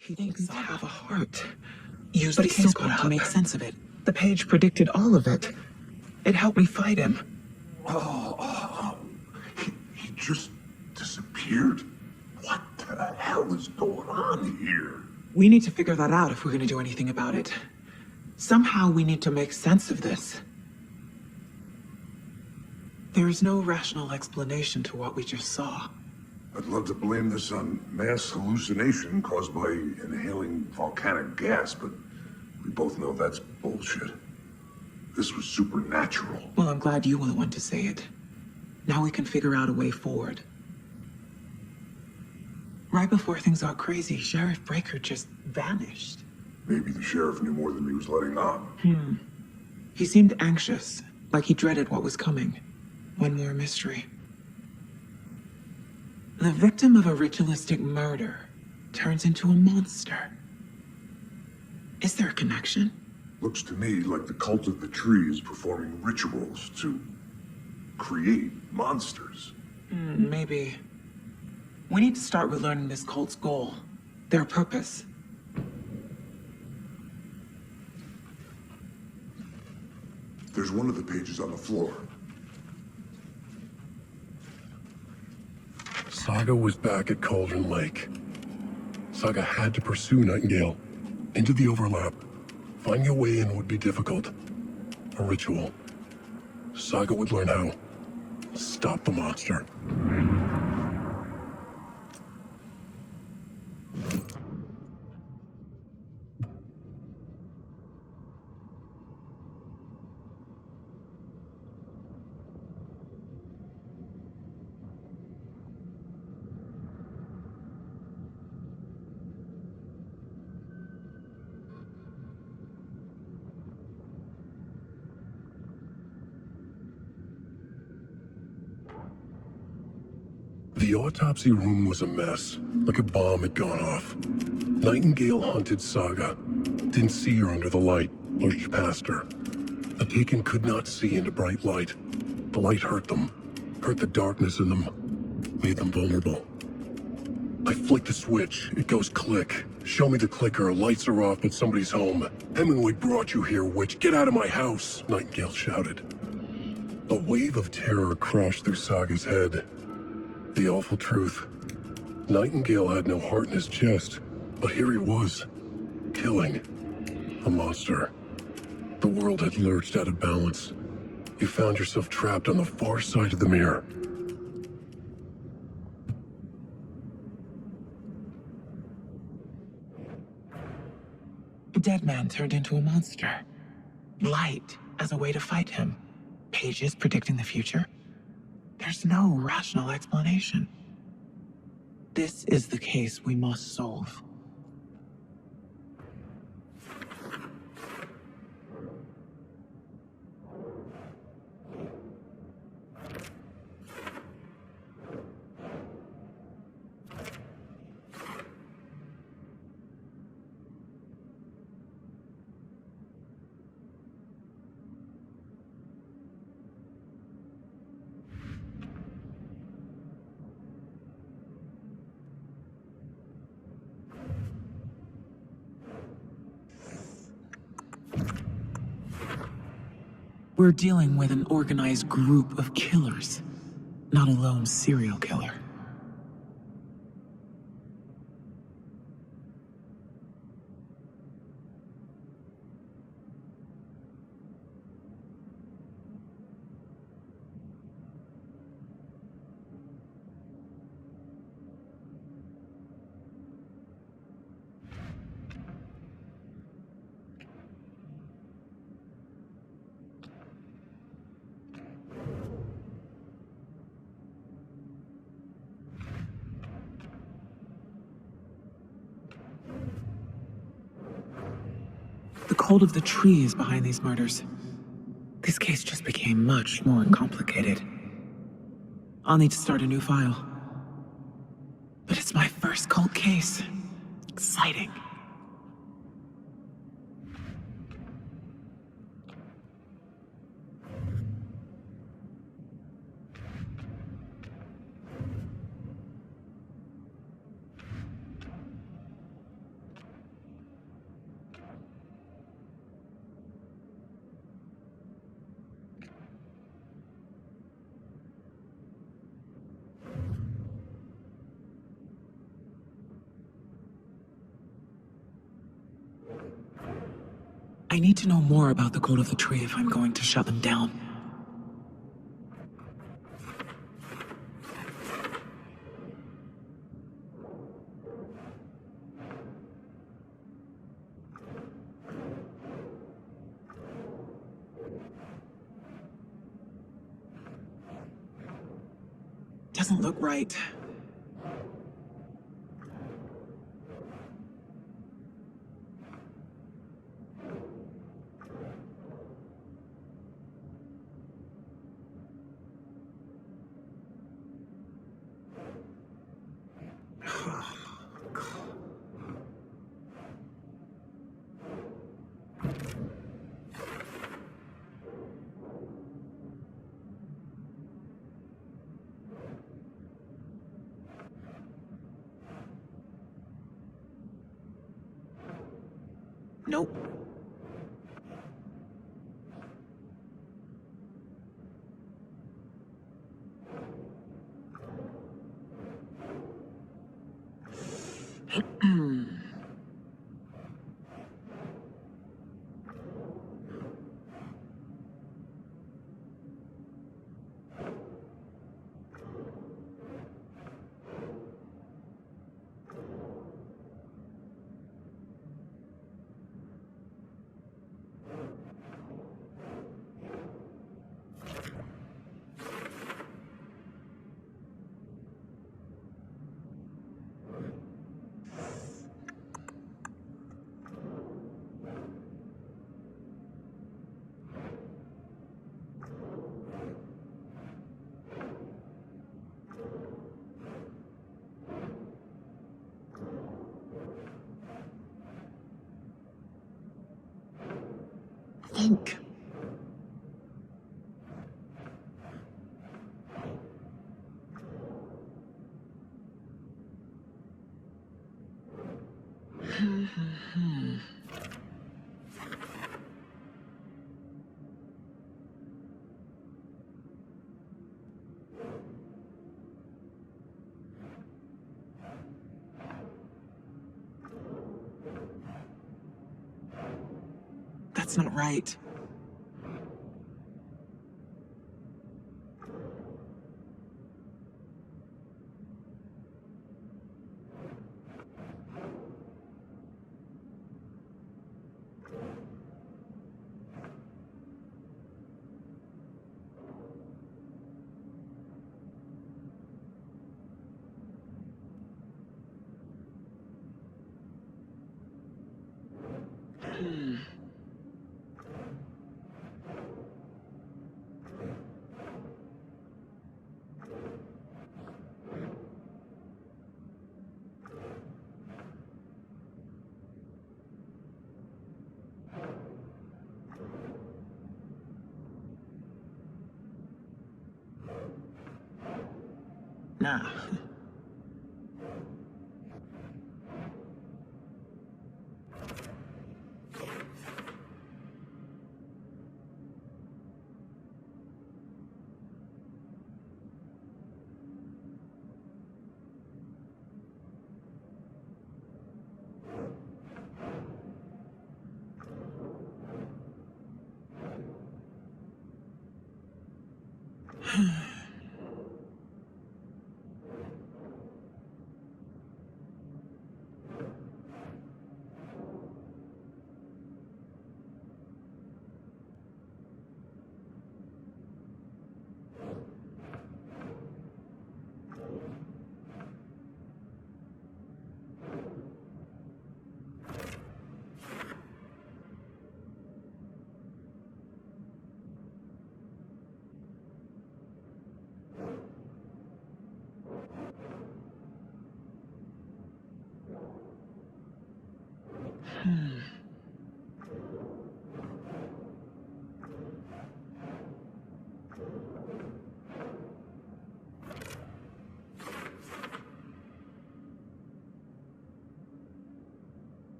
He didn't have a heart. Use But the he still case got to make sense of it. The page predicted all of it. It helped me fight him. He just disappeared? What the hell is going on here? We need to figure that out if we're going to do anything about it. Somehow we need to make sense of this. There is no rational explanation to what we just saw. I'd love to blame this on mass hallucination caused by inhaling volcanic gas, but we both know that's bullshit. This was supernatural. Well, I'm glad you were the one to say it. Now we can figure out a way forward. Right before things got crazy, Sheriff Breaker just vanished. Maybe the sheriff knew more than he was letting on. He seemed anxious, like he dreaded what was coming. One more mystery. The victim of a ritualistic murder turns into a monster. Is there a connection? Looks to me like the cult of the tree is performing rituals to create monsters. Maybe. We need to start with learning this cult's goal, their purpose. There's one of the pages on the floor. Saga was back at Cauldron Lake. Saga had to pursue Nightingale into the overlap. Finding a way in would be difficult. A ritual. Saga would learn how. Stop the monster. The autopsy room was a mess, like a bomb had gone off. Nightingale hunted Saga. Didn't see her under the light, lurched past her. The Taken could not see into bright light. The light hurt them, hurt the darkness in them, made them vulnerable. I flick the switch, it goes click. Show me the clicker, lights are off, but somebody's home. Hemingway brought you here, witch. Get out of my house, Nightingale shouted. A wave of terror crashed through Saga's head. The awful truth. Nightingale had no heart in his chest, but here he was, killing a monster. The world had lurched out of balance. You found yourself trapped on the far side of the mirror. A dead man turned into a monster. Light as a way to fight him. Pages predicting the future. There's no rational explanation. This is the case we must solve. We're dealing with an organized group of killers, not a lone serial killer. The cult of the tree is behind these murders. This case just became much more complicated. I'll need to start a new file. But it's my first cult case. Exciting. I need to know more about the code of the tree if I'm going to shut them down. Doesn't look right. Nope. Think. That's not right. Nah.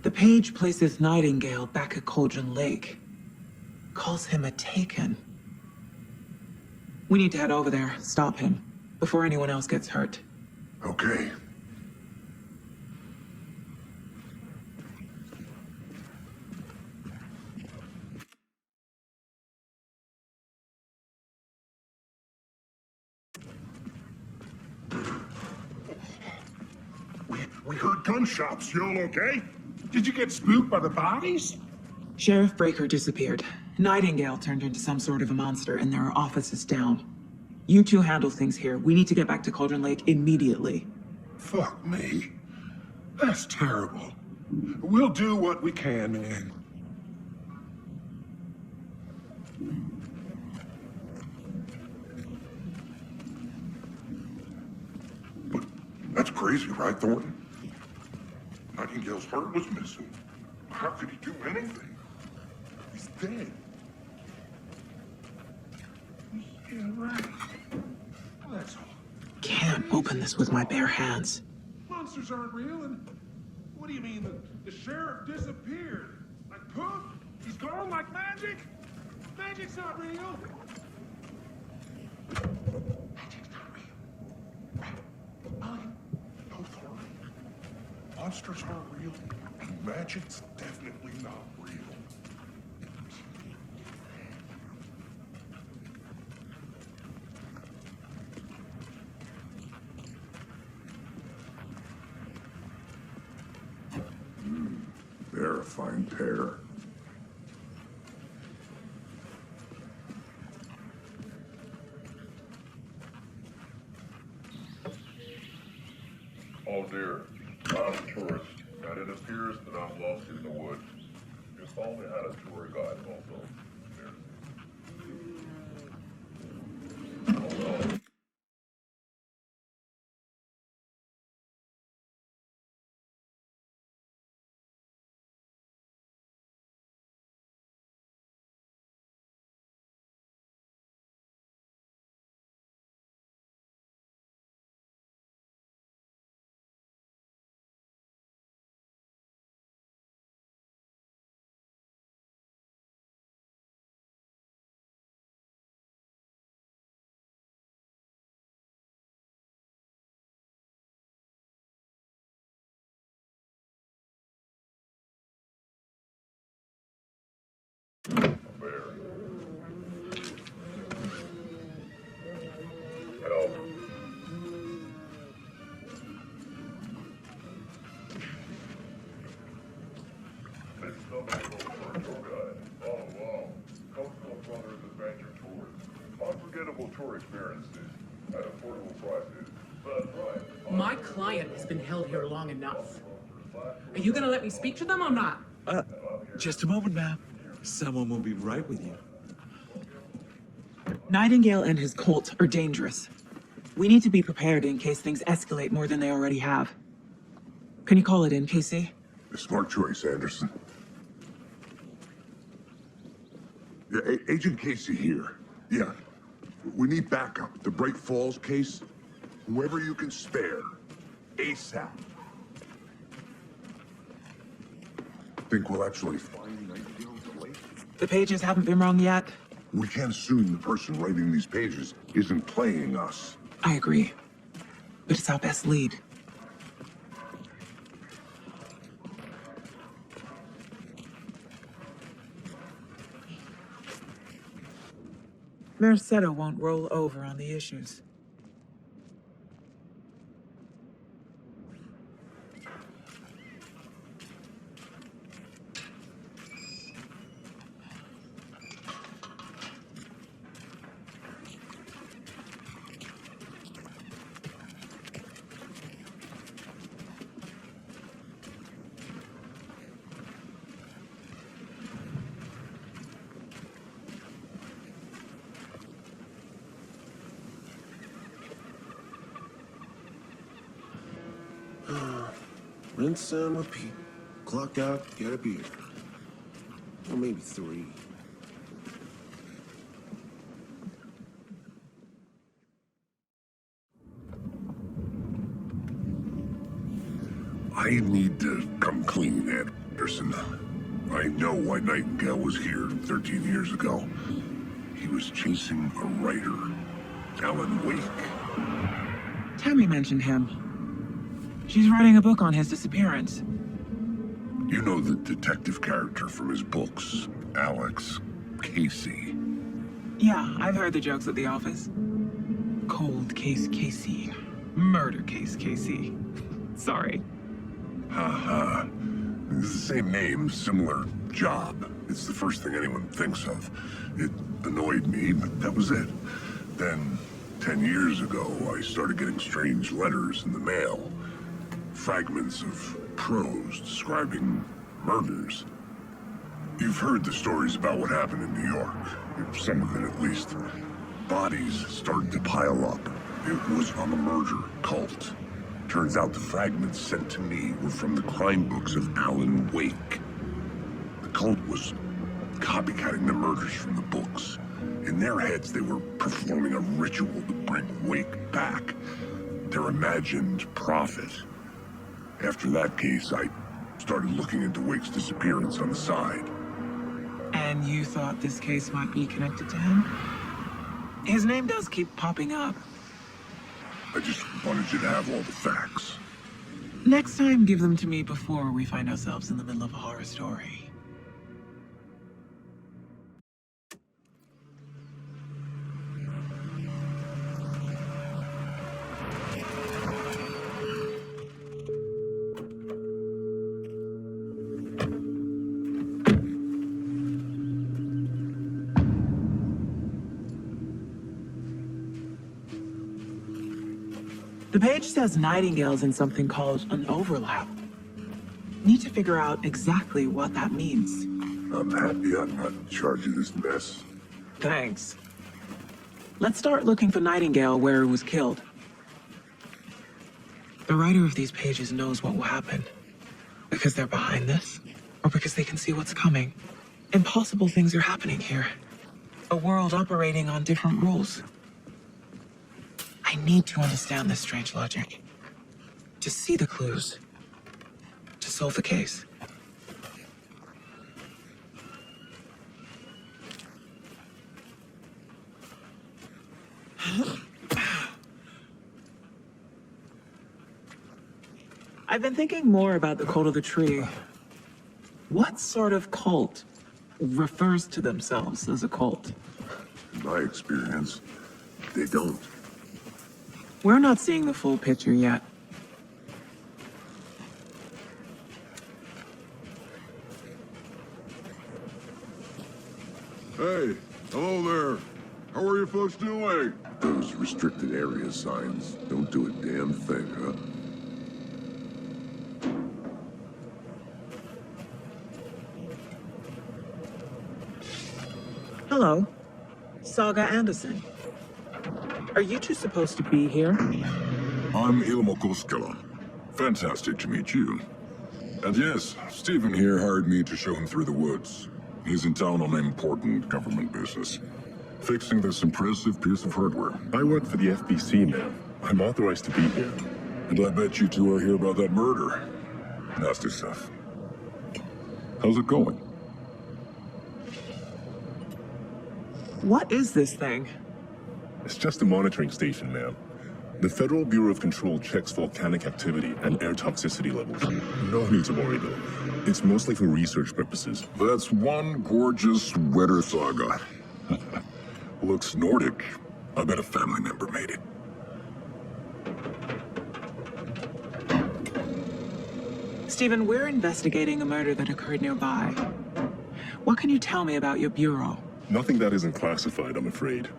The page places Nightingale back at Cauldron Lake. Calls him a Taken. We need to head over there, stop him, before anyone else gets hurt. Okay. We heard gunshots. You all okay? Did you get spooked by the bodies? Sheriff Breaker disappeared. Nightingale turned into some sort of a monster, and there are offices down. You two handle things here. We need to get back to Cauldron Lake immediately. Fuck me. That's terrible. We'll do what we can, man. But that's crazy, right, Thornton? Nightingale's heart was missing. How could he do anything? He's dead. Yeah, right. That's all. Can't open this with my bare hands. Monsters aren't real, and what do you mean? The sheriff disappeared? Like poof? He's gone like magic? Magic's not real. Magic's not real. Right? No, Thornton. Monsters aren't real, and magic's definitely not real. They're a fine pair. Oh dear, I'm a tourist, and it appears that I'm lost in the woods. If only had a tour guide also. Oh no. A bear. Help. It's somebody for a tour guide. Oh wow. Coastal Brothers Adventure Tours. Unforgettable tour experiences at affordable prices. That's right. My client has been held here long enough. Are you gonna let me speak to them or not? Just a moment, ma'am. Someone will be right with you. Nightingale and his cult are dangerous. We need to be prepared in case things escalate more than they already have. Can you call it in, Casey? A smart choice, Anderson. Yeah, Agent Casey here. Yeah. We need backup. The Bright Falls case. Whoever you can spare. ASAP. Think we'll actually find Nightingale at the lake? The pages haven't been wrong yet. We can't assume the person writing these pages isn't playing us. I agree. But it's our best lead. Mercado won't roll over on the issues. Rinse and repeat. Clock out, get a beer. Or maybe 3. I need to come clean, Anderson. I know why Nightingale was here 13 years ago. He was chasing a writer. Alan Wake. Tammy mentioned him. She's writing a book on his disappearance. You know the detective character from his books, Alex Casey. Yeah, I've heard the jokes at the office. Cold case Casey. Murder case Casey. Sorry. Haha. It's the same name, similar job. It's the first thing anyone thinks of. It annoyed me, but that was it. Then, 10 years ago, I started getting strange letters in the mail. Fragments of prose describing murders. You've heard the stories about what happened in New York. Some of it, at least. Bodies started to pile up. It was a murder cult. Turns out the fragments sent to me were from the crime books of Alan Wake. The cult was copycatting the murders from the books. In their heads, they were performing a ritual to bring Wake back. Their imagined prophet. After that case, I started looking into Wake's disappearance on the side. And you thought this case might be connected to him? His name does keep popping up. I just wanted you to have all the facts. Next time, give them to me before we find ourselves in the middle of a horror story. The page says Nightingale's in something called an overlap. Need to figure out exactly what that means. I'm happy I'm not in charge of this mess. Thanks. Let's start looking for Nightingale where he was killed. The writer of these pages knows what will happen. Because they're behind this, or because they can see what's coming. Impossible things are happening here. A world operating on different rules. I need to understand this strange logic. To see the clues. To solve the case. I've been thinking more about the cult of the tree. What sort of cult refers to themselves as a cult? In my experience, they don't. We're not seeing the full picture yet. Hey, hello there. How are you folks doing? Those restricted area signs don't do a damn thing, huh? Hello. Saga Anderson. Are you two supposed to be here? I'm Ilmo Koskela. Fantastic to meet you. And yes, Stephen here hired me to show him through the woods. He's in town on important government business. Fixing this impressive piece of hardware. I work for the FBC now. I'm authorized to be here. And I bet you two are here about that murder. Nasty stuff. How's it going? What is this thing? It's just a monitoring station, ma'am. The Federal Bureau of Control checks volcanic activity and air toxicity levels. No need to worry, though. It's mostly for research purposes. That's one gorgeous weather saga. Looks Nordic. I bet a family member made it. Stephen, we're investigating a murder that occurred nearby. What can you tell me about your bureau? Nothing that isn't classified, I'm afraid.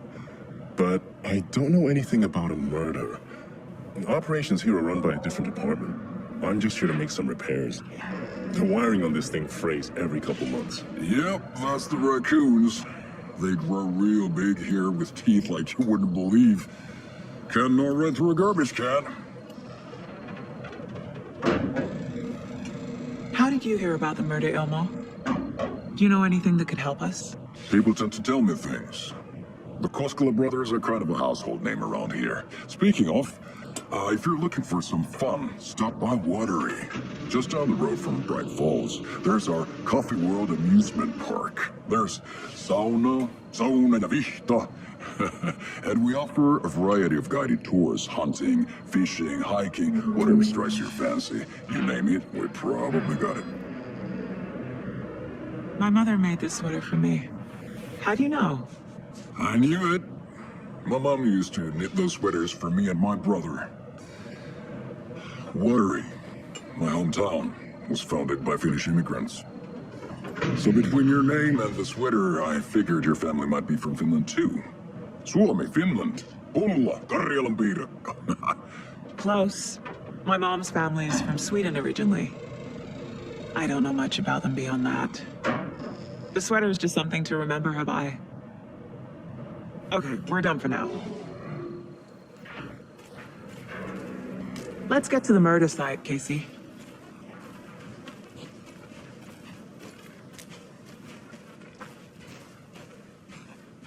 But I don't know anything about a murder. Operations here are run by a different department. I'm just here to make some repairs. The wiring on this thing frays every couple months. Yep, that's the raccoons. They grow real big here with teeth like you wouldn't believe. Can not run through a garbage can. How did you hear about the murder, Ilmo? Do you know anything that could help us? People tend to tell me things. The Koskela brothers are kind of a household name around here. Speaking of, if you're looking for some fun, stop by Watery. Just down the road from Bright Falls, there's our Coffee World amusement park. There's sauna na vista. And we offer a variety of guided tours, hunting, fishing, hiking, whatever strikes your fancy. You name it, we probably got it. My mother made this sweater for me. How do you know? I knew it. My mom used to knit those sweaters for me and my brother. Watery, my hometown, was founded by Finnish immigrants. So between your name and the sweater, I figured your family might be from Finland too. Suomi, Finland, Pulla, Karjalan piirakka. Close. My mom's family is from Sweden originally. I don't know much about them beyond that. The sweater is just something to remember her by. Okay, we're done for now. Let's get to the murder site, Casey.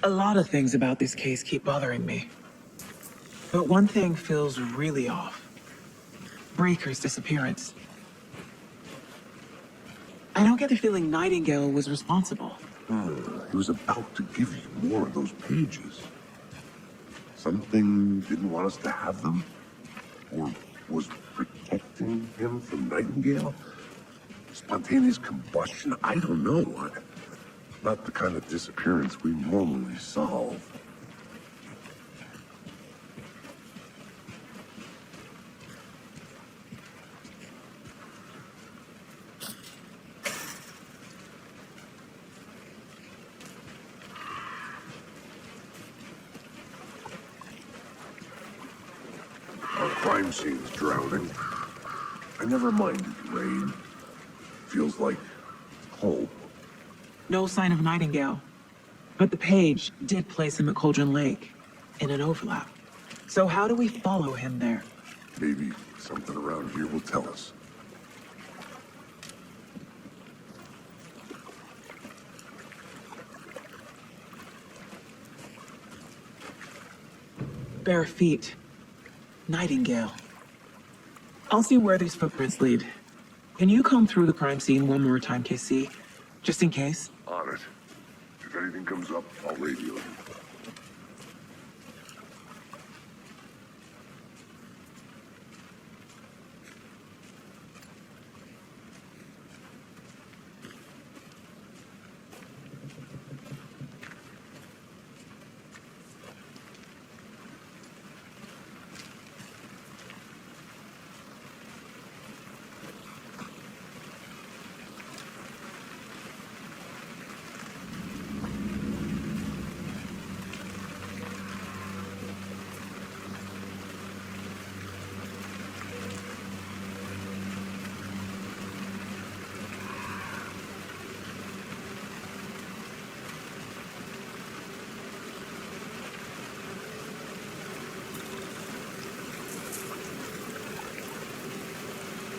A lot of things about this case keep bothering me. But one thing feels really off. Breaker's disappearance. I don't get the feeling Nightingale was responsible. He was about to give you more of those pages. Something didn't want us to have them? Or was protecting him from Nightingale? Spontaneous combustion? I don't know. Not the kind of disappearance we normally solve. Our crime scene's drowning. I never minded rain. Feels like home. No sign of Nightingale. But the page did place him at Cauldron Lake, in an overlap. So how do we follow him there? Maybe something around here will tell us. Bare feet. Nightingale. I'll see where these footprints lead. Can you comb through the crime scene one more time, KC? Just in case? On it. If anything comes up, I'll radio you.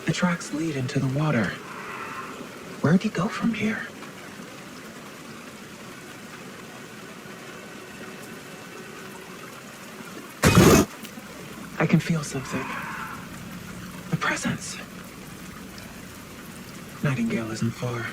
The tracks lead into the water. Where'd he go from here? I can feel something. A presence. Nightingale isn't far.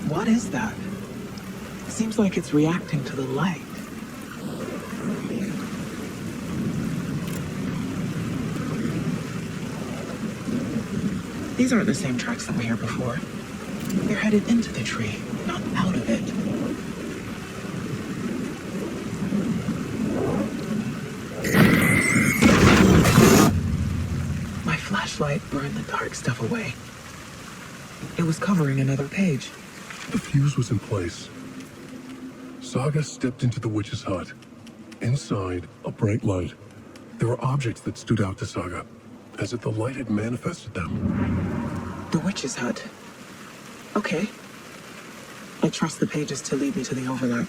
What is that? Seems like it's reacting to the light. These aren't the same tracks that were here before. They're headed into the tree, not out of it. My flashlight burned the dark stuff away. It was covering another page. The fuse was in place. Saga stepped into the witch's hut. Inside, a bright light. There were objects that stood out to Saga, as if the light had manifested them. The witch's hut. Okay. I trust the pages to lead me to the overlap.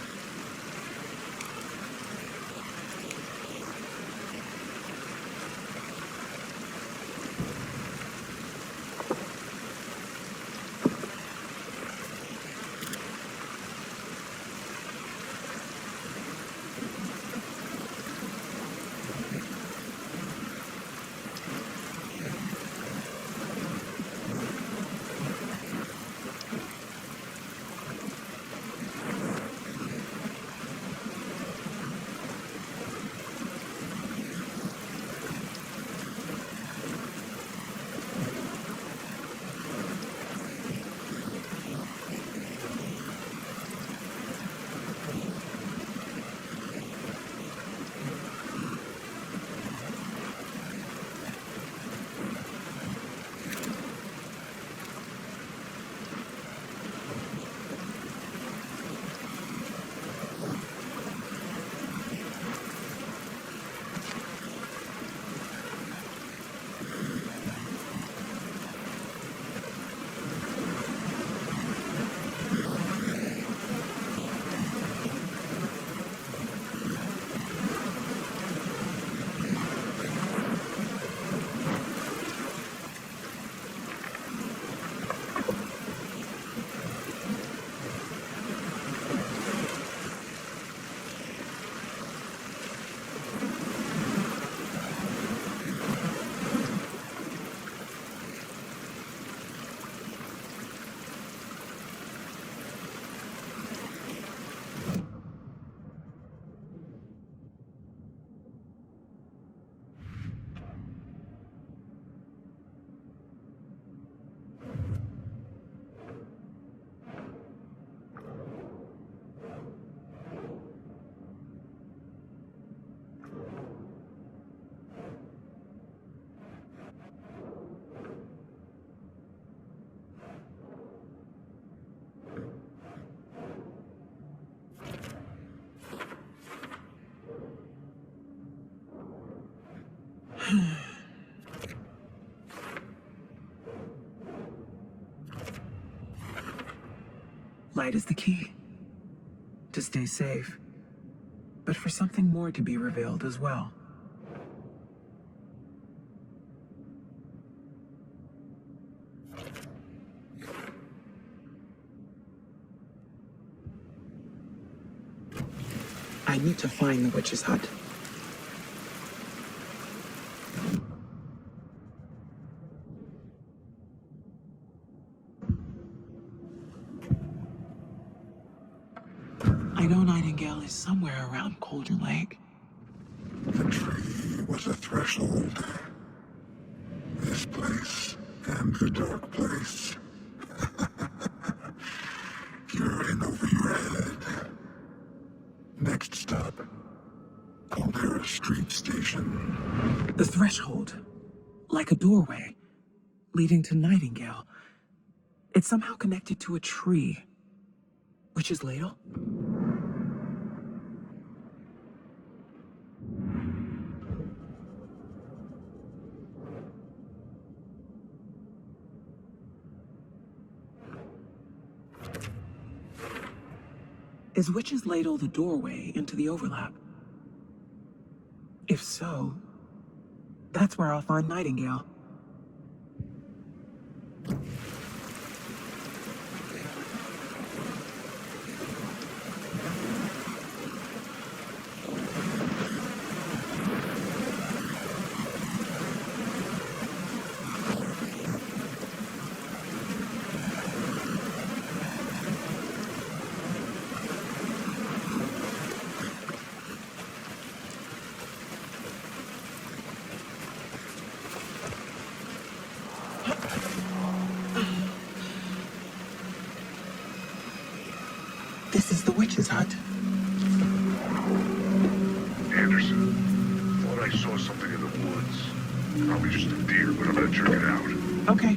Light is the key. To stay safe. But for something more to be revealed as well. I need to find the witch's hut. I know Nightingale is somewhere around Cauldron Lake. The tree was a threshold. This place and the dark place. You're in over your head. Next stop, Caldera Street Station. The threshold. Like a doorway. Leading to Nightingale. It's somehow connected to a tree. Witch's Ladle? Is Witch's Ladle the doorway into the overlap? If so, that's where I'll find Nightingale. witch's hut. Anderson, thought I saw something in the woods. Probably just a deer, but I'm gonna check it out. Okay,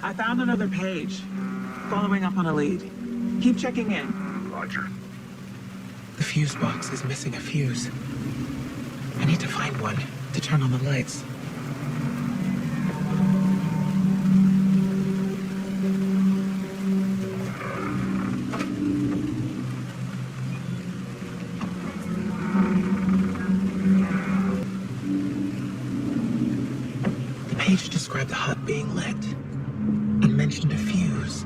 I found another page. Following up on a lead. Keep checking in. Roger. The fuse box is missing a fuse. I need to find one to turn on the lights. The page described the hut being lit and mentioned a fuse.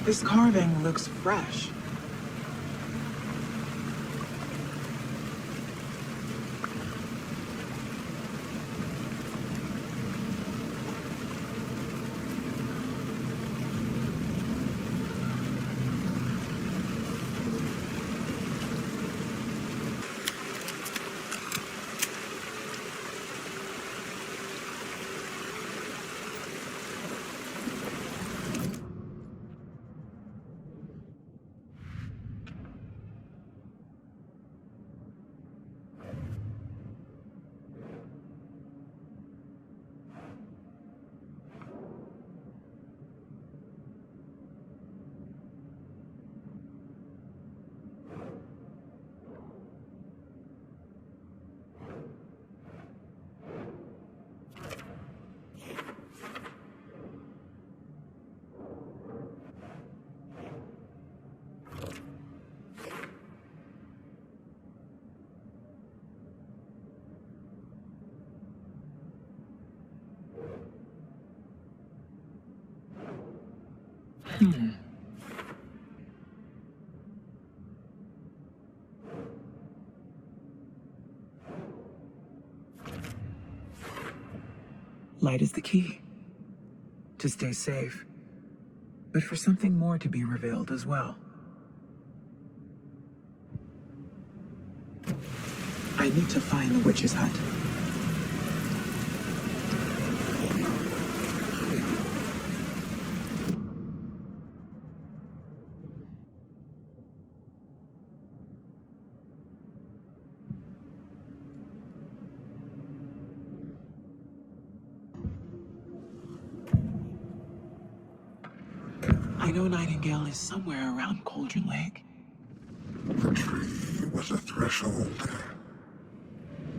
This carving looks fresh. Light is the key. To stay safe. But for something more to be revealed as well. I need to find the witch's hut. I know Nightingale is somewhere around Cauldron Lake. The tree was a threshold.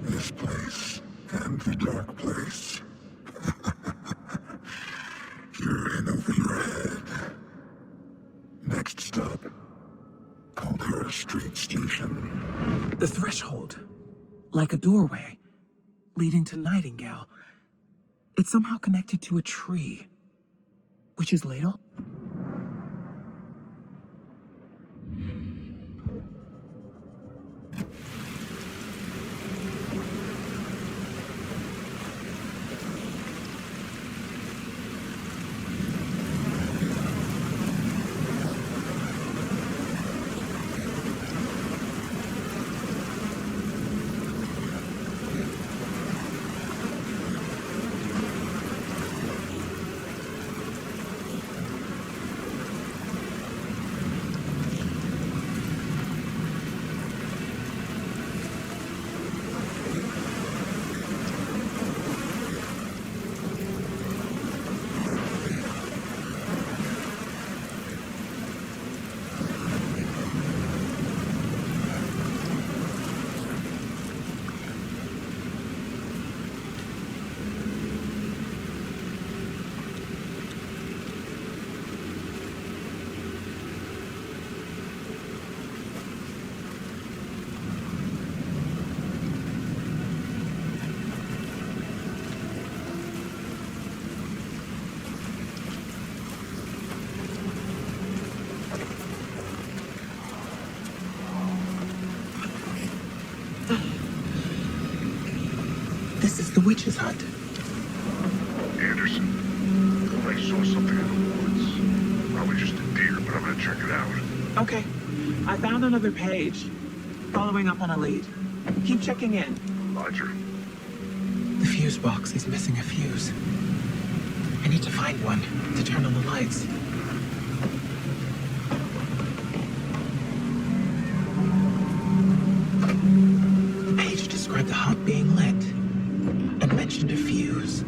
This place and the dark place. You're in over your head. Next stop, Cauldron like a doorway leading to Nightingale. It's somehow connected to a tree. Witch's ladle? This is the witch's hut. Anderson, I saw something in the woods. Probably just a deer, but I'm gonna check it out. Okay, I found another page. Following up on a lead. Keep checking in. Roger. The fuse box is missing a fuse. I need to find one to turn on the lights. The page described the hut being lit and mentioned a fuse.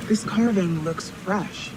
This carving looks fresh.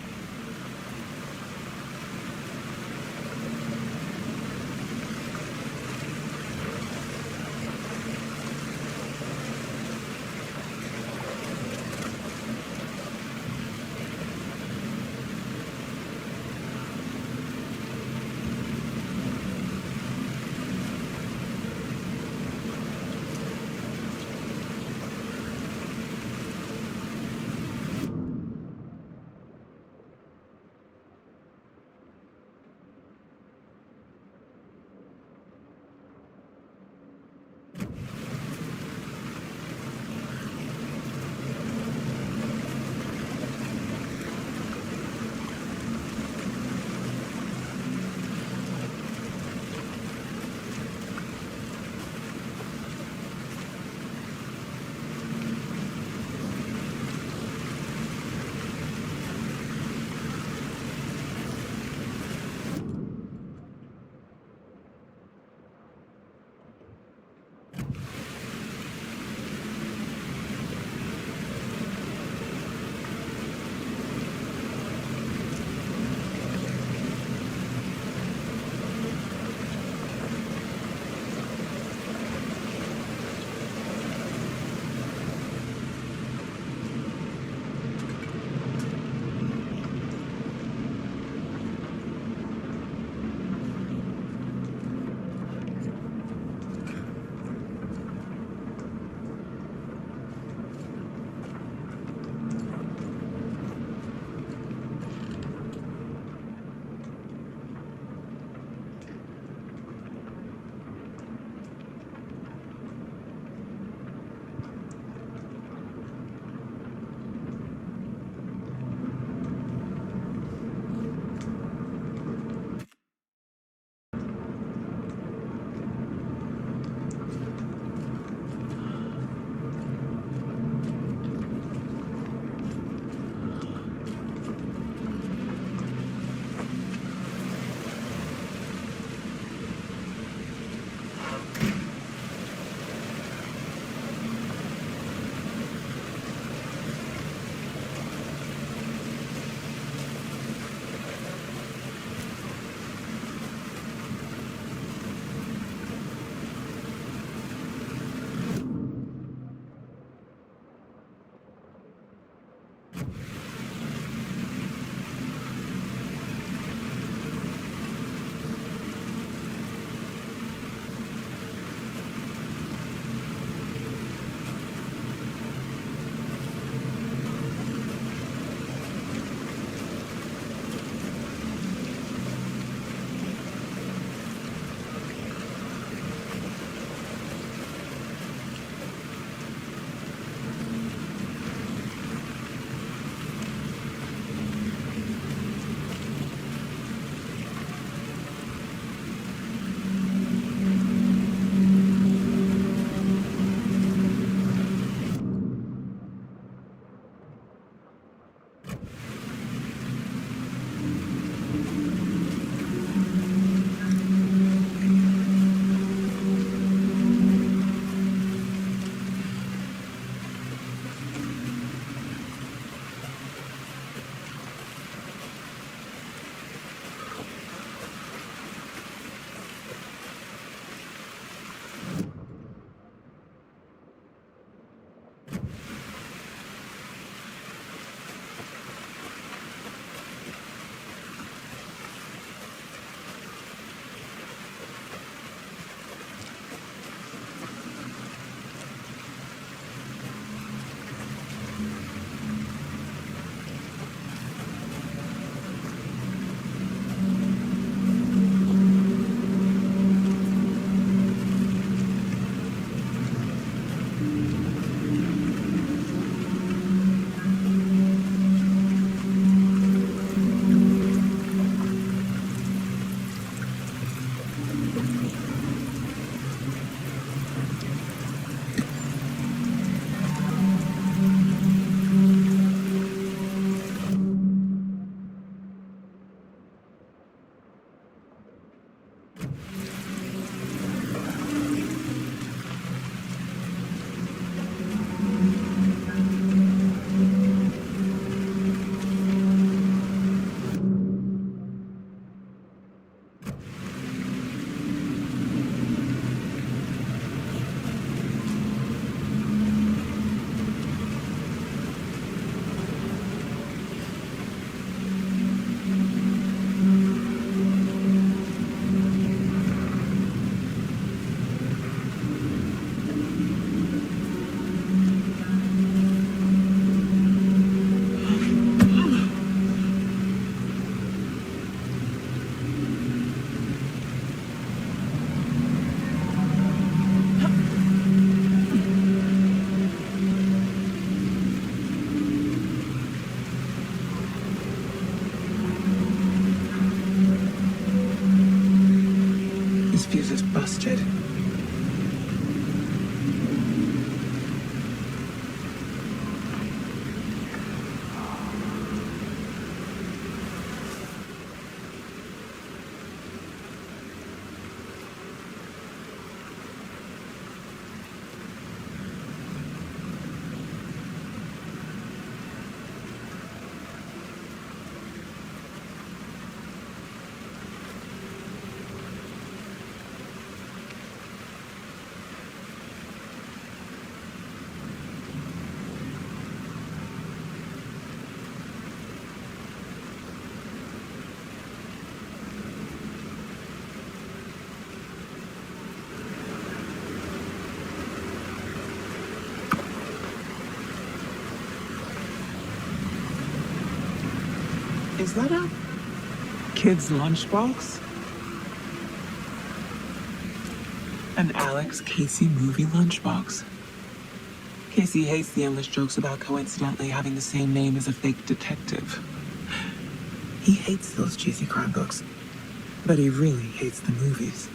it. Is that a kid's lunchbox? An Alex Casey movie lunchbox. Casey hates the endless jokes about coincidentally having the same name as a fake detective. He hates those cheesy crime books, but he really hates the movies.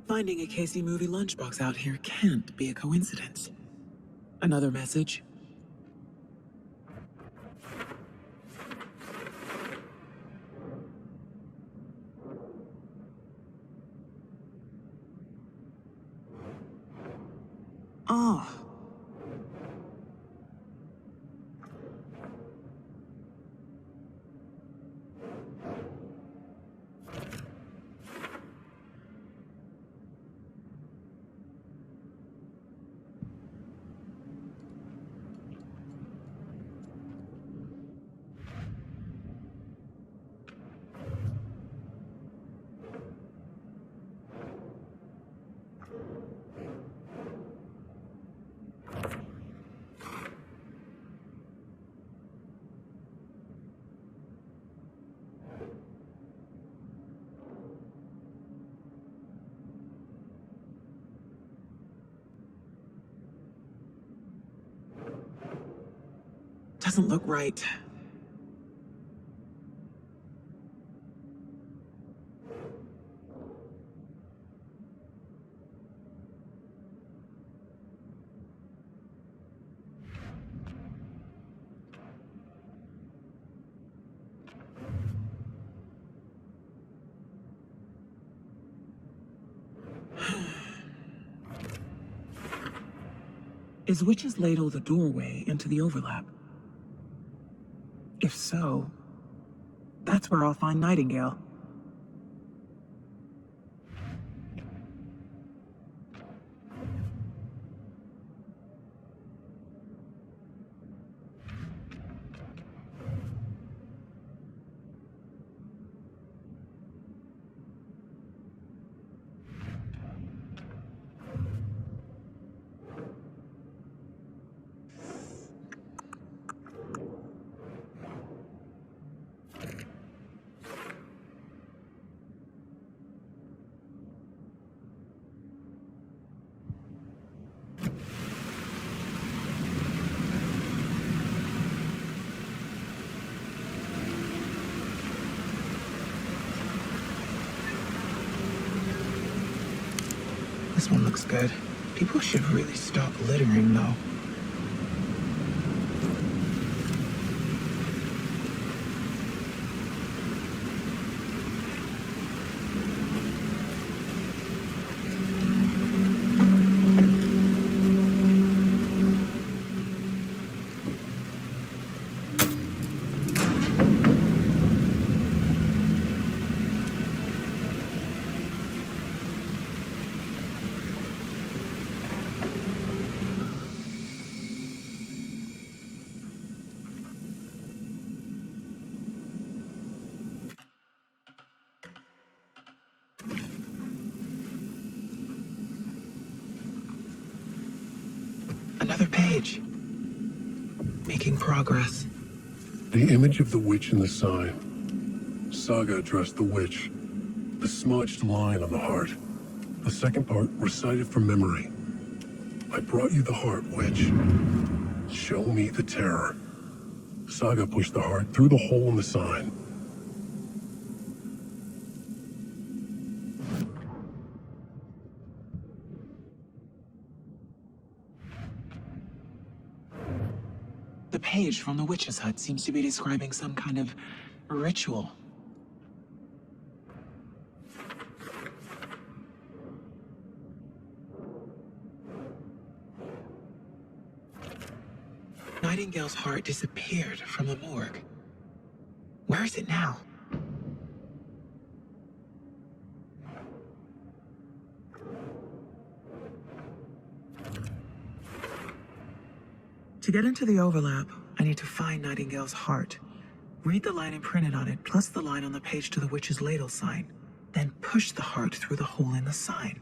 Finding a Casey movie lunchbox out here can't be a coincidence. Another message. Oh. Doesn't look right. Is Witch's Ladle the doorway into the overlap? If so, that's where I'll find Nightingale. This one looks good. People should really stop littering, though. Another page. Making progress. The image of the witch in the sign. Saga addressed the witch. The smudged line on the heart. The second part recited from memory. I brought you the heart, witch. Show me the terror. Saga pushed the heart through the hole in the sign. The page from the witch's hut seems to be describing some kind of ritual. Nightingale's heart disappeared from the morgue. Where is it now? To get into the overlap, I need to find Nightingale's heart. Read the line imprinted on it, plus the line on the page to the witch's ladle sign. Then push the heart through the hole in the sign.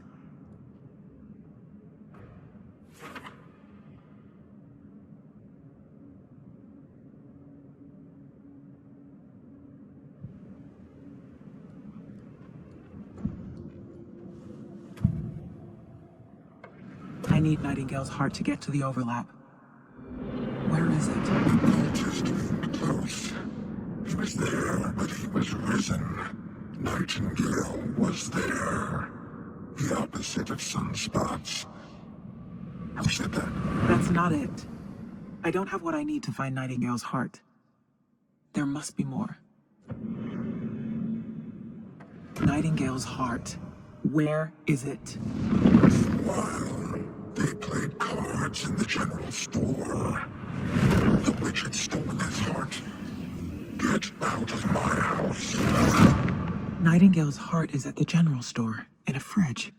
I need Nightingale's heart to get to the overlap. Where is it? Just close. He was there, but he was risen. Nightingale was there. The opposite of sunspots. Who said that? That's not it. I don't have what I need to find Nightingale's heart. There must be more. Nightingale's heart. Where is it? While they played cards in the general store, the witch had stolen his heart. Get out of my house. Nightingale's heart is at the general store, in a fridge.